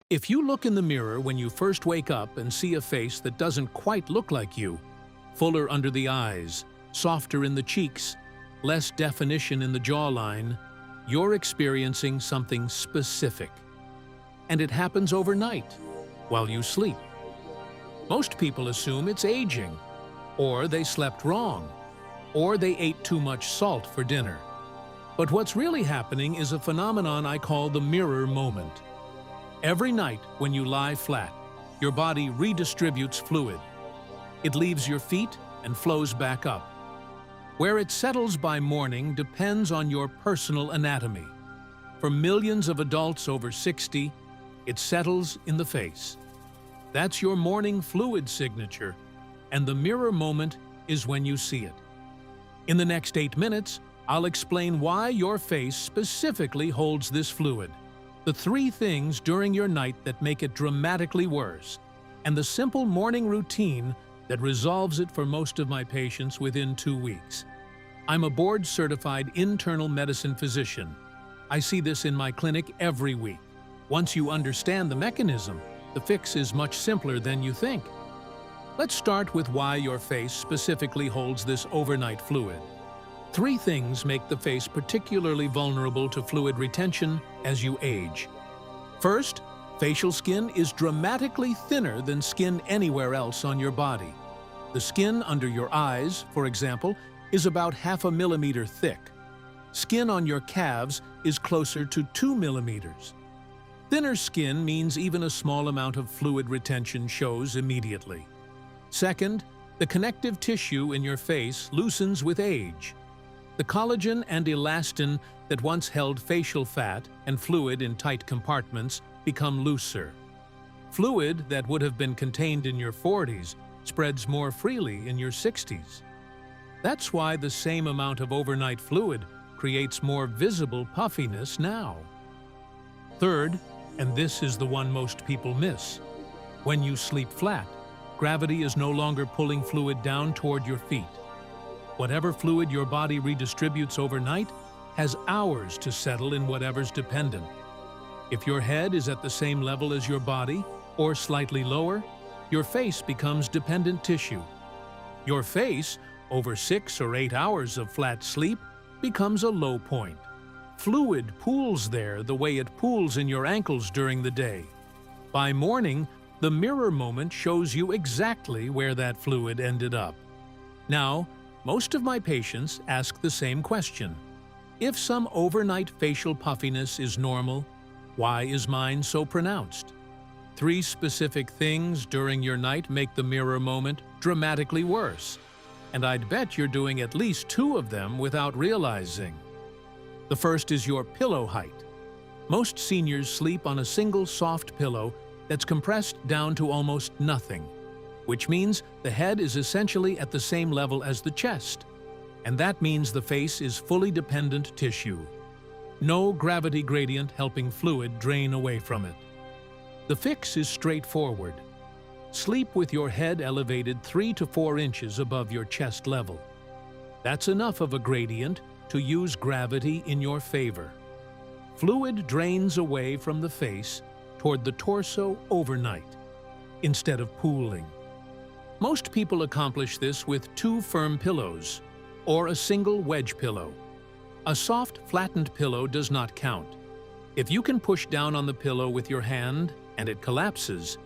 If you look in the mirror when you first wake up and see a face that doesn't quite look like you, fuller under the eyes, softer in the cheeks, less definition in the jawline, you're experiencing something specific. And it happens overnight, while you sleep. Most people assume it's aging, or they slept wrong, or they ate too much salt for dinner. But what's really happening is a phenomenon I call the mirror moment. Every night when you lie flat, your body redistributes fluid. It leaves your feet and flows back up. Where it settles by morning depends on your personal anatomy. For millions of adults over 60, it settles in the face. That's your morning fluid signature, and the mirror moment is when you see it. In the next 8 minutes, I'll explain why your face specifically holds this fluid, the 3 things during your night that make it dramatically worse, and the simple morning routine that resolves it for most of my patients within 2 weeks. I'm a board-certified internal medicine physician. I see this in my clinic every week. Once you understand the mechanism, the fix is much simpler than you think. Let's start with why your face specifically holds this overnight fluid. 3 things make the face particularly vulnerable to fluid retention as you age. First, facial skin is dramatically thinner than skin anywhere else on your body. The skin under your eyes, for example, is about 0.5 millimeter thick. Skin on your calves is closer to 2 millimeters. Thinner skin means even a small amount of fluid retention shows immediately. Second, the connective tissue in your face loosens with age. The collagen and elastin that once held facial fat and fluid in tight compartments become looser. Fluid that would have been contained in your 40s spreads more freely in your 60s. That's why the same amount of overnight fluid creates more visible puffiness now. Third, and this is the one most people miss, when you sleep flat, gravity is no longer pulling fluid down toward your feet. Whatever fluid your body redistributes overnight has hours to settle in whatever's dependent. If your head is at the same level as your body, or slightly lower, your face becomes dependent tissue. Your face, over 6 or 8 hours of flat sleep, becomes a low point. Fluid pools there the way it pools in your ankles during the day. By morning, the mirror moment shows you exactly where that fluid ended up. Now, most of my patients ask the same question. If some overnight facial puffiness is normal, why is mine so pronounced? 3 specific things during your night make the mirror moment dramatically worse, and I'd bet you're doing at least 2 of them without realizing. The first is your pillow height. Most seniors sleep on a single soft pillow that's compressed down to almost nothing, which means the head is essentially at the same level as the chest, and that means the face is fully dependent tissue. No gravity gradient helping fluid drain away from it. The fix is straightforward. Sleep with your head elevated 3 to 4 inches above your chest level. That's enough of a gradient to use gravity in your favor. Fluid drains away from the face toward the torso overnight, instead of pooling. Most people accomplish this with 2 firm pillows, or a single wedge pillow. A soft, flattened pillow does not count. If you can push down on the pillow with your hand and it collapses,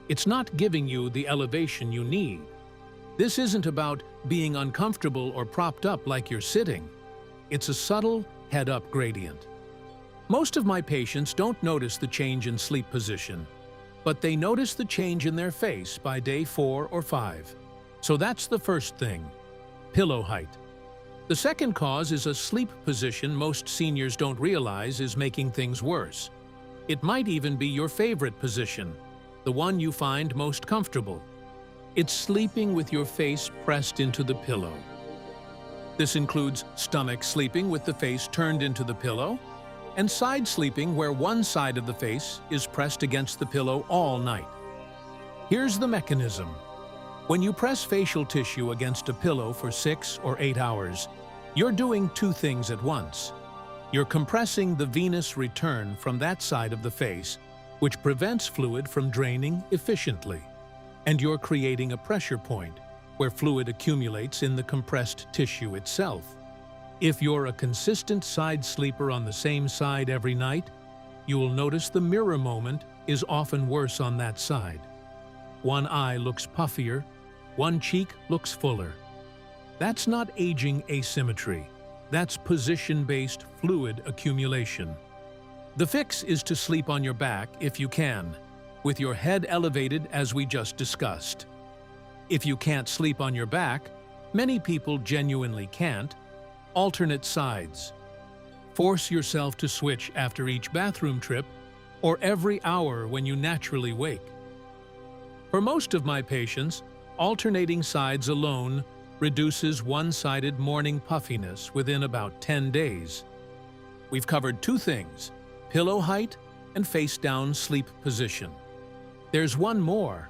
it's not giving you the elevation you need. This isn't about being uncomfortable or propped up like you're sitting. It's a subtle head-up gradient. Most of my patients don't notice the change in sleep position, but they notice the change in their face by day 4 or 5. So that's the first thing, pillow height. The second cause is a sleep position most seniors don't realize is making things worse. It might even be your favorite position, the one you find most comfortable. It's sleeping with your face pressed into the pillow. This includes stomach sleeping with the face turned into the pillow, and side sleeping where one side of the face is pressed against the pillow all night. Here's the mechanism. When you press facial tissue against a pillow for 6 or 8 hours, you're doing 2 things at once. You're compressing the venous return from that side of the face which prevents fluid from draining efficiently. And you're creating a pressure point where fluid accumulates in the compressed tissue itself. If you're a consistent side sleeper on the same side every night, you will notice the mirror moment is often worse on that side. One eye looks puffier, one cheek looks fuller. That's not aging asymmetry. That's position-based fluid accumulation. The fix is to sleep on your back if you can, with your head elevated as we just discussed. If you can't sleep on your back, many people genuinely can't, alternate sides. Force yourself to switch after each bathroom trip or every hour when you naturally wake. For most of my patients, alternating sides alone reduces one-sided morning puffiness within about 10 days. We've covered two things: pillow height and face-down sleep position. There's one more,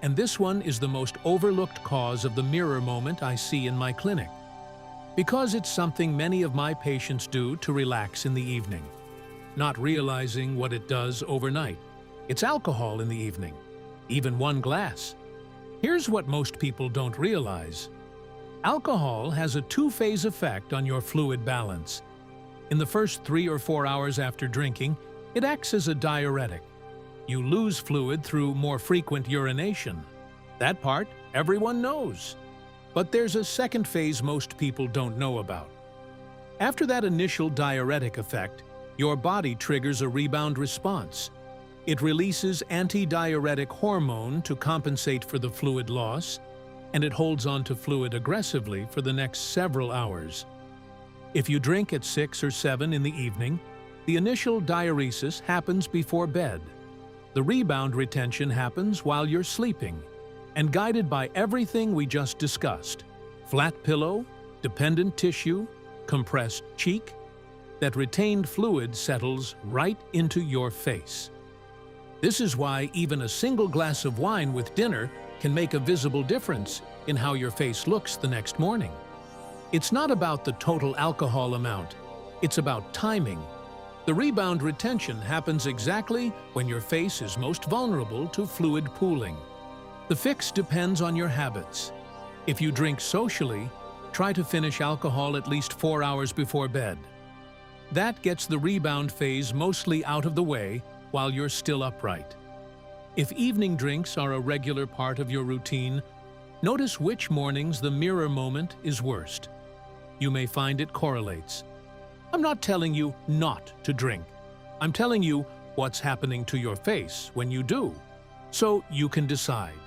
and this one is the most overlooked cause of the mirror moment I see in my clinic, because it's something many of my patients do to relax in the evening, not realizing what it does overnight. It's alcohol in the evening, even one glass. Here's what most people don't realize. Alcohol has a two-phase effect on your fluid balance. In the first 3 or 4 hours after drinking, it acts as a diuretic. You lose fluid through more frequent urination. That part everyone knows. But there's a second phase most people don't know about. After that initial diuretic effect, your body triggers a rebound response. It releases antidiuretic hormone to compensate for the fluid loss, and it holds on to fluid aggressively for the next several hours. If you drink at 6 or 7 in the evening, the initial diuresis happens before bed. The rebound retention happens while you're sleeping, and guided by everything we just discussed: flat pillow, dependent tissue, compressed cheek, that retained fluid settles right into your face. This is why even a single glass of wine with dinner can make a visible difference in how your face looks the next morning. It's not about the total alcohol amount, it's about timing. The rebound retention happens exactly when your face is most vulnerable to fluid pooling. The fix depends on your habits. If you drink socially, try to finish alcohol at least 4 hours before bed. That gets the rebound phase mostly out of the way while you're still upright. If evening drinks are a regular part of your routine, notice which mornings the mirror moment is worst. You may find it correlates. I'm not telling you not to drink. I'm telling you what's happening to your face when you do, so you can decide.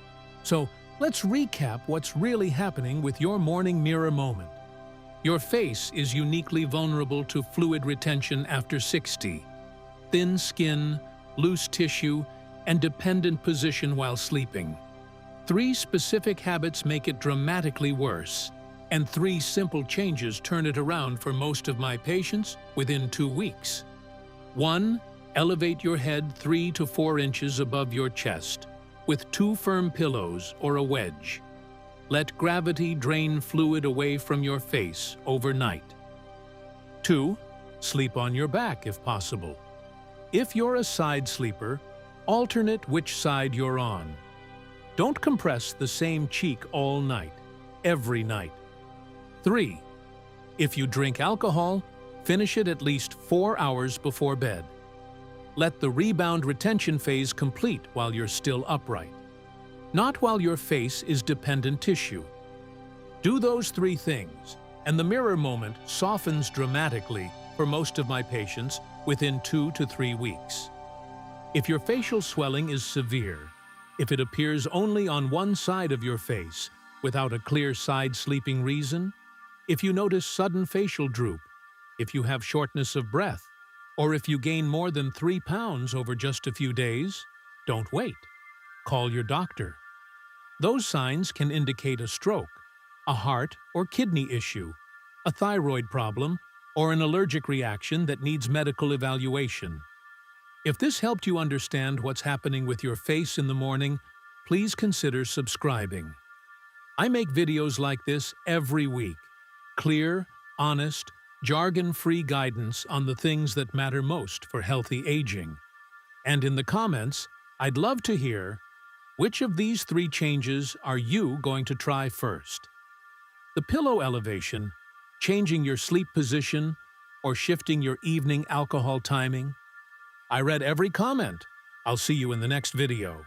So let's recap what's really happening with your morning mirror moment. Your face is uniquely vulnerable to fluid retention after 60. Thin skin, loose tissue, and dependent position while sleeping. 3 specific habits make it dramatically worse, and 3 simple changes turn it around for most of my patients within 2 weeks. 1. Elevate your head 3 to 4 inches above your chest, with 2 firm pillows or a wedge. Let gravity drain fluid away from your face overnight. 2. Sleep on your back if possible. If you're a side sleeper, alternate which side you're on. Don't compress the same cheek all night, every night. 3. If you drink alcohol, finish it at least 4 hours before bed. Let the rebound retention phase complete while you're still upright, not while your face is dependent tissue. Do those 3 things, and the mirror moment softens dramatically for most of my patients within 2 to 3 weeks. If your facial swelling is severe, if it appears only on one side of your face without a clear side sleeping reason, if you notice sudden facial droop, if you have shortness of breath, or if you gain more than 3 pounds over just a few days, don't wait. Call your doctor. Those signs can indicate a stroke, a heart or kidney issue, a thyroid problem, or an allergic reaction that needs medical evaluation. If this helped you understand what's happening with your face in the morning, please consider subscribing. I make videos like this every week. Clear, honest, jargon-free guidance on the things that matter most for healthy aging. And in the comments, I'd love to hear, which of these 3 changes are you going to try first? The pillow elevation, changing your sleep position, or shifting your evening alcohol timing? I read every comment. I'll see you in the next video.